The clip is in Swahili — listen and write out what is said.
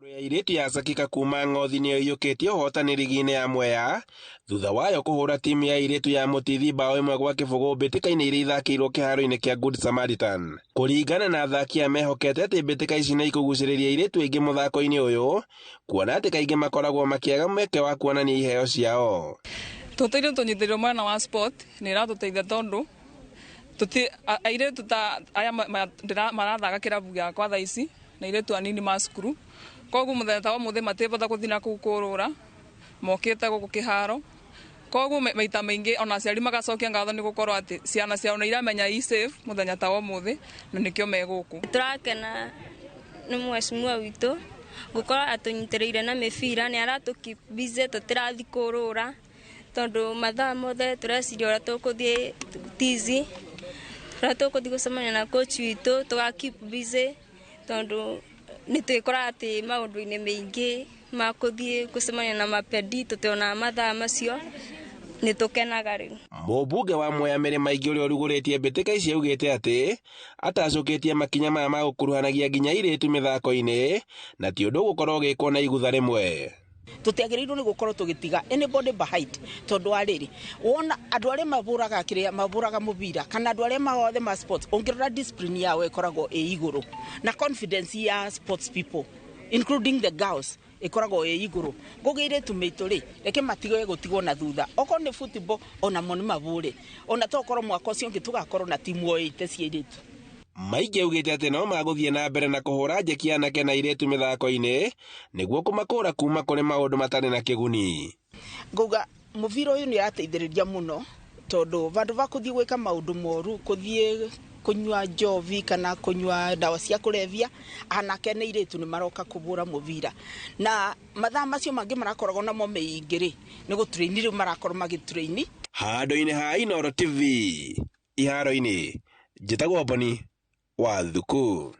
ya iritu ya Sakika kuma Ng'othi nĩ ĩiyũkĩtie ũhotani rigi-inĩ ya Mwea thutha wayo kũhũra timu ya iritu ya Mũtithi bao 1-0 mbĩtĩka-inĩ iria ithakĩirwo kĩharo-inĩ kĩa Good Samaritan. Kũringana na athaki a mehokete atĩ mbĩtĩka ici nĩ ikũgucĩrĩria iritu aingĩ mũthako-inĩ ũyũ, kuona atĩ kaingĩ makoragwo makĩaga mweke wa kuonania iheo ciao. Tũteithio tũnyitĩrĩrwo mwena wa sport nĩ ĩratũteithia tondũ airĩtu ta aya marathaka kĩrabu gĩakwa thaa ici na airĩtu anini ma cukuru, koguo mũthenya ta ũmũthĩ matibota gũthiĩ na kũu kũrũra, mokĩte gũkũ kĩharo, koguo maita maingĩ ona aciari magacokia ngatho nĩ gũkorwo atĩ ciana ciao nĩ iramenya safe mũthenya ta ũmũthĩ na nĩkĩo me gũkũ. Tũrakena nĩ mheshimiwa witũ gũkorwo atũnyitĩrĩire na mĩbira, nĩ aratũ-keep busy tũtirathiĩ kũrũra tondũ mathaa mothe tũreciria ũrĩa tũkũthiĩ tizi, ũrĩa tũkũthiĩ gũcemania na coach witũ tũga-keep busy tondũ nĩ twĩkoraga atĩ maũndũ-inĩ maingĩ ma kũthiĩ gũcemania na mapedi tũtiona mathaa macio, nĩ tũkenaga rĩu. Mũmbunge wa Mwea Mary Maingĩ ũrĩa ũrugũrĩtie mbĩtĩka ici augĩte atĩ atacũkĩtie makinya maya ma gũkuruhanagia nginya iritu mĩthako-inĩ na ti ũndũ gũkorwo gĩkwo na igutha rĩmwe. Tutiagĩrĩirwo nĩ gũkorwo tũgĩtiga anybody behind tondũ arĩrĩ wona andũ arĩa mabũraga mũbira kana andũ arĩa magothe ma sports ũngĩrora discipline yao ĩkoragwo ĩ igũrũ na confidence ya sports people including the girls ĩkoragwo ĩ igũrũ. Ngũgĩire tumĩtũ reke matigwe gũtigwo na thutha, okorwo nĩ football ona mo nĩ mabũre, ona tokorwo mwaka ũcio ũngĩ tũgakorwo na timu o 8 cia airĩtu. Maingĩ augĩte atĩ no magũthiĩ na mbere na kũhũra njeki anake na airĩtu mĩthako-inĩ nĩguo kũmakũra kuma kũrĩ maũndũ matarĩ na kĩguni. Ngauga mũbira ũyũ nĩ ũrateithĩrĩria mũno tondũ vandũ va kũthiĩ gwĩka maũndũ moru, kũthiĩ kunyua njovi kana kunyua ndawa cia kũrevia, anake na airĩtu nĩ maroka kũbũra mũbira na mathaa macio mangĩ marakoragwo namo maingĩ nĩ gũtraini rĩu marakorwo magĩtraini. Handũ-inĩ ha Inooro TV iharo-inĩ, njĩtagwo Boni wa Thuku.